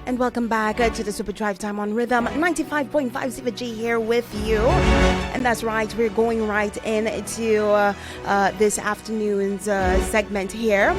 And welcome back to the Super Drive Time on Rhythm 95.5 CVG here with you. And that's right, we're going right into this afternoon's segment here.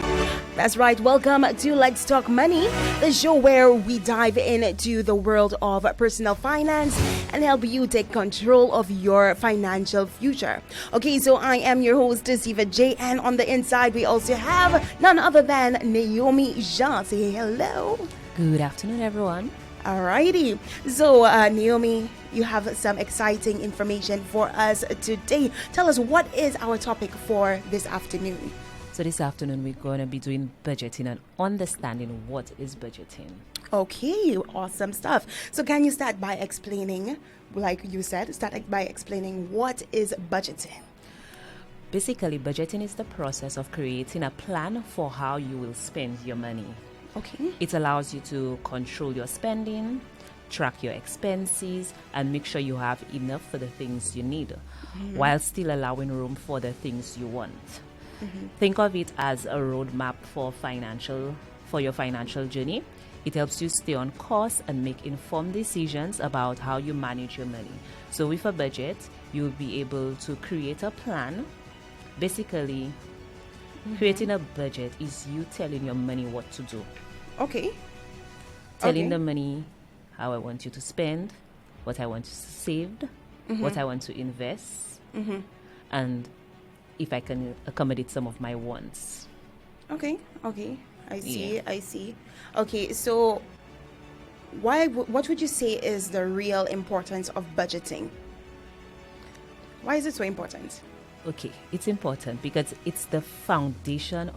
That's right, welcome to Let's Talk Money, the show where we dive into the world of personal finance and help you take control of your financial future. Okay, so I am your host, CVG, and on the inside we also have none other than Naomi Jean. Say hello. Good afternoon, everyone. Alrighty. So, Naomi, you have some exciting information for us today. Tell us, what is our topic for this afternoon? So this afternoon, we're going to be doing budgeting and understanding what is budgeting. Okay, awesome stuff. So can you start by explaining, like you said, what is budgeting? Basically, budgeting is the process of creating a plan for how you will spend your money. Okay. It allows you to control your spending, track your expenses, and make sure you have enough for the things you need, while still allowing room for the things you want. Think of it as a roadmap for your financial journey. It helps you stay on course and make informed decisions about how you manage your money. So with a budget, you'll be able to create a plan. Basically, creating a budget is you telling your money what to do. Okay. Telling the money how I want you to spend, what I want you to save, what I want to invest, and if I can accommodate some of my wants. Okay. I see. Yeah. I see. Okay, so what would you say is the real importance of budgeting? Why is it so important? Okay, it's important because it's the foundation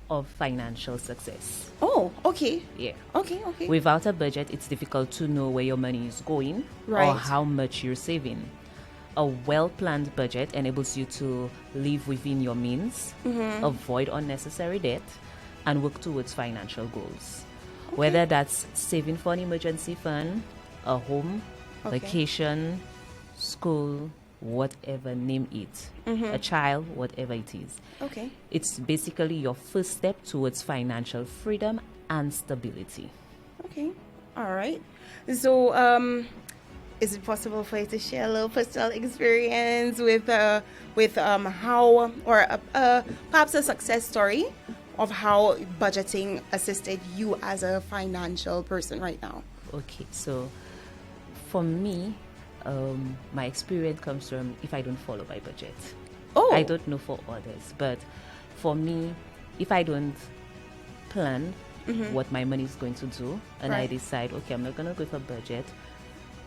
of financial success. Oh, okay. Yeah. Okay. Without a budget, it's difficult to know where your money is going or Right. how much you're saving. A well-planned budget enables you to live within your means, avoid unnecessary debt, and work towards financial goals. Whether that's saving for an emergency fund, a home, vacation, school, whatever, name it, a child, whatever it is. Okay. It's basically your first step towards financial freedom and stability. Okay. All right. So, is it possible for you to share a little personal experience with how, or perhaps a success story of how budgeting assisted you as a financial person right now? Okay, so for me, my experience comes from if I don't follow my budget. Oh. I don't know for others, but for me, if I don't plan what my money is going to do, and I Right. decide, okay, I'm not going to go for budget.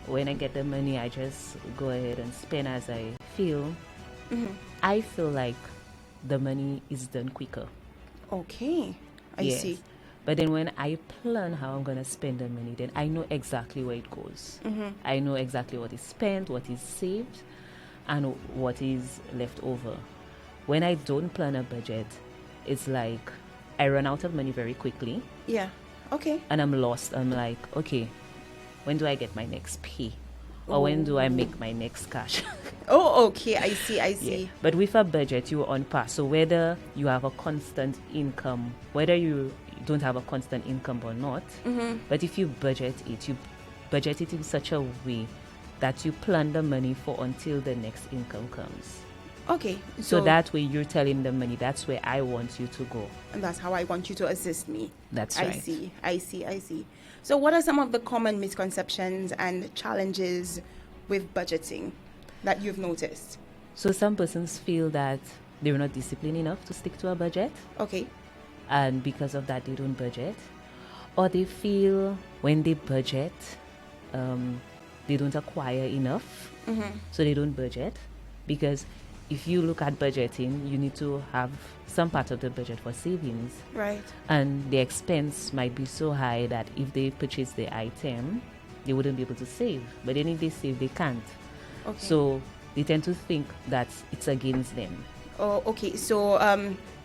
When I get the money, I just go ahead and spend as I feel. I feel like the money is done quicker. Okay. I Yes. see. But then when I plan how I'm going to spend the money, then I know exactly where it goes. I know exactly what is spent, what is saved, and what is left over. When I don't plan a budget, it's like I run out of money very quickly Yeah. Okay. and I'm lost. I'm like, okay, when do I get my next pay? Or when do I make my next cash? Oh, okay. I see. Yeah. But with a budget, you're on par. So whether you have a constant income, whether you don't have a constant income or not, but if you budget it in such a way that you plan the money for until the next income comes. Okay. So that way you're telling the money, that's where I want you to go. And that's how I want you to assist me. That's right. I see. So what are some of the common misconceptions and challenges with budgeting that you've noticed? So some persons feel that they're not disciplined enough to stick to a budget, Okay. and because of that they don't budget. Or they feel when they budget, they don't acquire enough, so they don't budget. Because if you look at budgeting, you need to have some part of the budget for savings. Right. And the expense might be so high that if they purchase the item, they wouldn't be able to save. But then if they save, they can't. Okay. So they tend to think that it's against them. Oh, okay. So,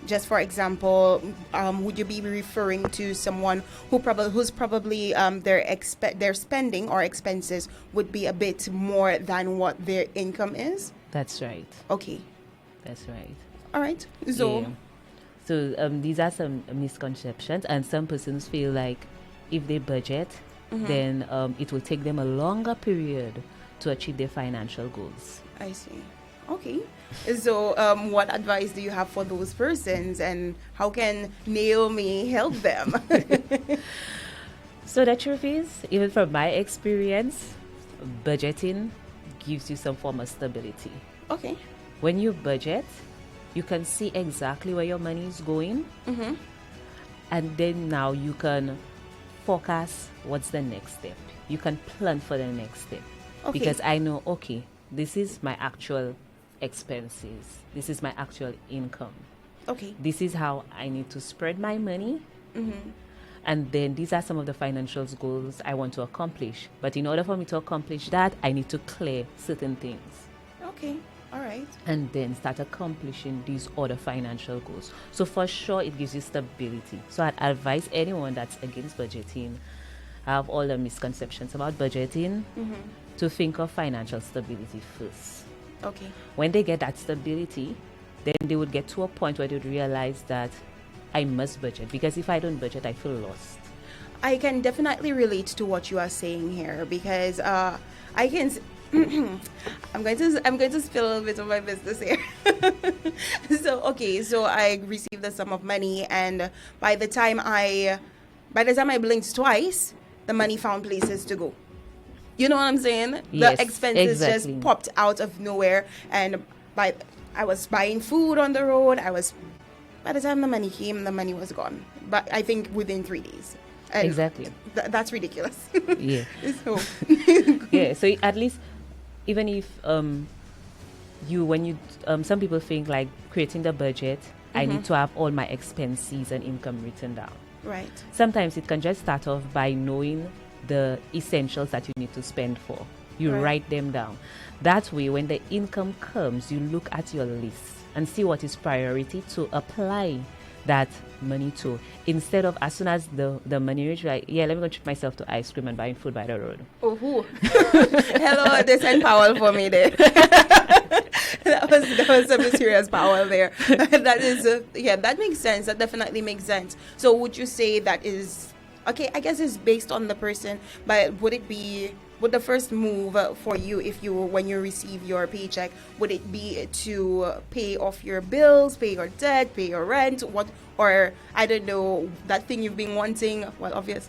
just for example, would you be referring to someone who's probably their spending or expenses would be a bit more than what their income is? That's right. Okay. That's right. All right. So, Yeah. So these are some misconceptions, and some persons feel like if they budget, then it will take them a longer period to achieve their financial goals. I see. Okay. So, what advice do you have for those persons, and how can Naomi help them? So the truth is, even from my experience, budgeting gives you some form of stability. Okay. When you budget, you can see exactly where your money is going, and then now you can forecast what's the next step. You can plan for the next step. Okay. Because I know, okay, this is my actual expenses. This is my actual income. Okay. This is how I need to spread my money. And then these are some of the financial goals I want to accomplish. But in order for me to accomplish that, I need to clear certain things. Okay. All right. And then start accomplishing these other financial goals. So for sure, it gives you stability. So I'd advise anyone that's against budgeting, have all the misconceptions about budgeting, to think of financial stability first. Okay. When they get that stability, then they would get to a point where they would realize that I must budget, because if I don't budget, I feel lost. I can definitely relate to what you are saying here, because I can. I'm going to spill a little bit of my business here. So I received the sum of money, and by the time I blinked twice, the money found places to go. You know what I'm saying? Yes, the expenses exactly. just popped out of nowhere, and I was buying food on the road. By the time the money came, the money was gone. But I think within 3 days. And Exactly. That's ridiculous. Yeah. So, Yeah. So at least, even if some people think like creating the budget, I need to have all my expenses and income written down. right. Sometimes it can just start off by knowing the essentials that you need to spend for. You Right. write them down. That way, when the income comes, you look at your list and see what is priority to apply that money to. Instead of as soon as the money reach, like, yeah, let me go treat myself to ice cream and buying food by the road. Oh, who? Hello, they sent Powell for me there. that was some serious Powell there. That is, that makes sense. That definitely makes sense. So would you say that is, okay, I guess it's based on the person, but would the first move for you, when you receive your paycheck, would it be to pay off your bills, pay your debt, pay your rent, or I don't know, that thing you've been wanting? Well, obvious,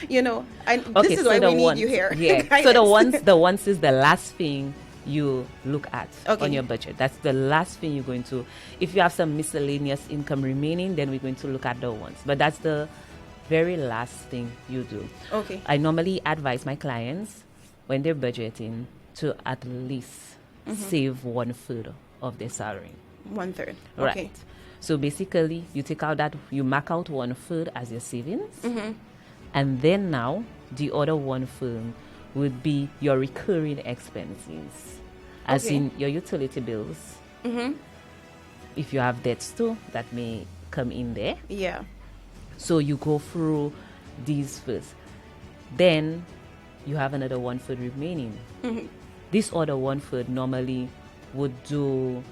you know, and Okay, this is so why the we need wants, you here. Yeah. So the wants is the last thing you look at Okay. on your budget. That's the last thing you're going to. If you have some miscellaneous income remaining, then we're going to look at the wants. But that's the very last thing you do. Okay. I normally advise my clients when they're budgeting to at least save 1/3 of their salary. 1/3. Right. Okay. So basically, you mark out 1/3 as your savings, and then now the other 1/3 would be your recurring expenses, as Okay. in your utility bills. If you have debts too, that may come in there. Yeah. So you go through these first. Then you have another 1/3 remaining. This other 1/3 normally would do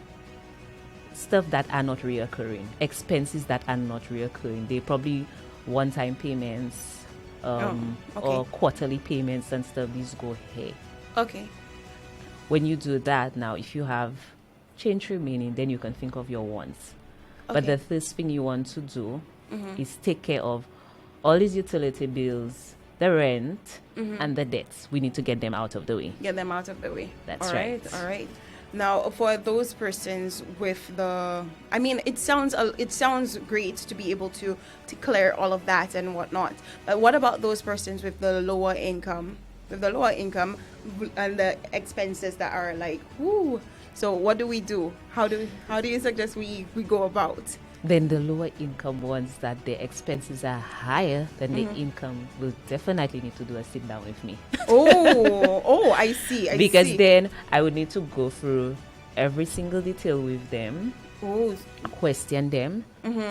stuff that are not reoccurring, expenses that are not reoccurring. They probably one-time payments okay. or quarterly payments and stuff. These go here. Okay. When you do that now, if you have change remaining, then you can think of your wants. But Okay. the first thing you want to do is take care of all these utility bills, the rent, and the debts. We need to get them out of the way. Get them out of the way. That's All right. right. All right. Now, for those persons with it sounds great to be able to clear all of that and whatnot. But what about those persons with the lower income? With the lower income and the expenses that are like, whoo. So what do we do? How do you suggest we go about? Then the lower income ones that their expenses are higher than their income will definitely need to do a sit down with me. I see. Because see. then I would need to go through every single detail with them, question them,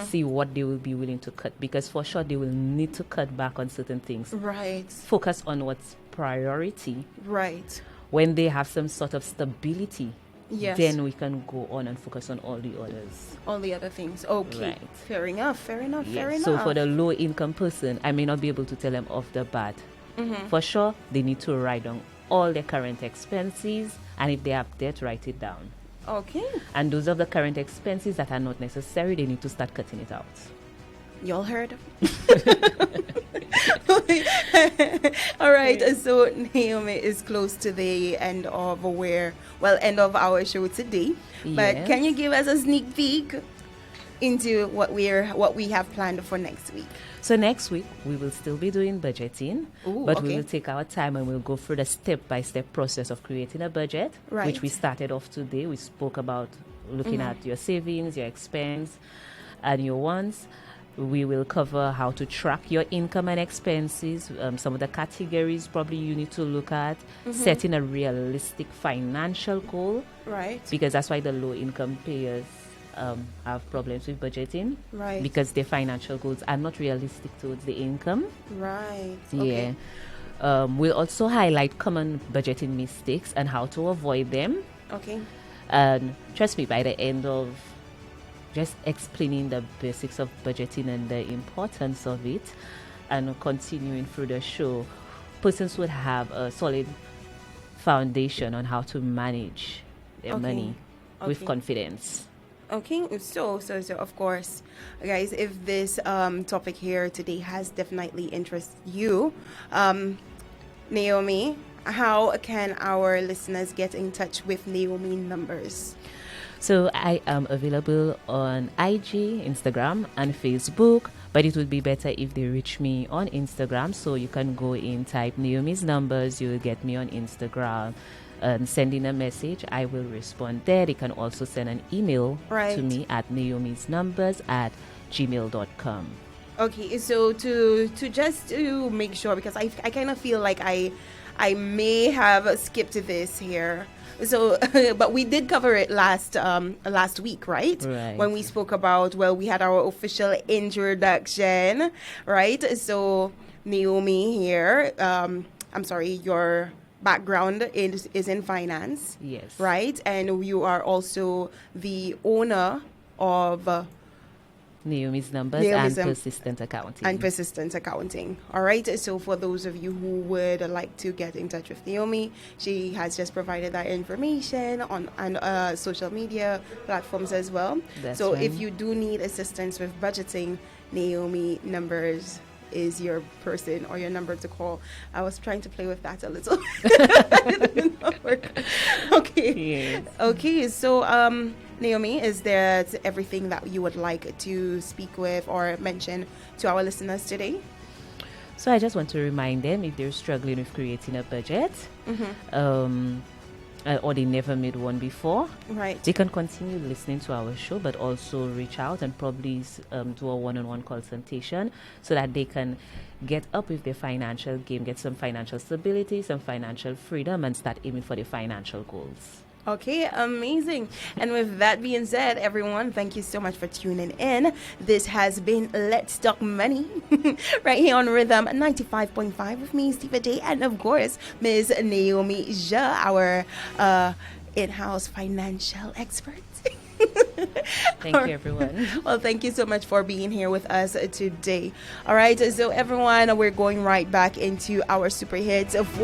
see what they will be willing to cut. Because for sure they will need to cut back on certain things. Right. Focus on what's priority. Right. When they have some sort of stability Yes. then we can go on and focus on all the others. All the other things. Okay. Right. Fair enough. Fair enough. Fair Yes. enough. So for the low income person, I may not be able to tell them off the bat. For sure, they need to write down all their current expenses, and if they have debt, write it down. Okay. And those of the current expenses that are not necessary, they need to start cutting it out. Y'all heard? All right. So Naomi is close to the end of end of our show today. But Yes. can you give us a sneak peek into what we have planned for next week? So next week, we will still be doing budgeting, Ooh, but okay. we will take our time and we'll go through the step-by-step process of creating a budget, Right. which we started off today. We spoke about looking at your savings, your expense, and your wants. We will cover how to track your income and expenses, some of the categories probably you need to look at, setting a realistic financial goal, Right. because that's why the low-income payers have problems with budgeting, Right. because their financial goals are not realistic towards the income. Right. Yeah. We'll also highlight common budgeting mistakes and how to avoid them. Okay. And trust me, by the end of just explaining the basics of budgeting and the importance of it and continuing through the show, persons would have a solid foundation on how to manage their Okay. money with Okay. confidence. Okay, so of course, guys, if this topic here today has definitely interested you, Naomi, how can our listeners get in touch with Naomi numbers? So I am available on IG, Instagram, and Facebook, but it would be better if they reach me on Instagram. So you can go in, type Naomi's numbers, you'll get me on Instagram, and send in a message. I will respond there. They can also send an email Right. to me at naomisnumbers@gmail.com. Okay, so to just to make sure, because I kind of feel like I may have skipped this here. So, but we did cover it last week, right? Right. When we spoke about, we had our official introduction, right? So Naomi here, I'm sorry, your background is in finance, Yes. right? And you are also the owner of Naomi's numbers Naomi's and persistent accounting. and persistent accounting. All right. So for those of you who would like to get in touch with Naomi, she has just provided that information on social media platforms as well. That's so right. if you do need assistance with budgeting, Naomi numbers is your person or your number to call. I was trying to play with that a little. It did not work. Okay. Yes. Okay. So Naomi, is there everything that you would like to speak with or mention to our listeners today? So I just want to remind them, if they're struggling with creating a budget, or they never made one before, Right. they can continue listening to our show, but also reach out and probably do a one-on-one consultation so that they can get up with their financial game, get some financial stability, some financial freedom, and start aiming for their financial goals. Okay, amazing. And with that being said, everyone, thank you so much for tuning in. This has been Let's Talk Money right here on Rhythm 95.5 with me, Steve Day, and of course, Ms. Naomi Jean, our in-house financial expert. Thank you, everyone. Well, thank you so much for being here with us today. All right, so everyone, we're going right back into our super hits.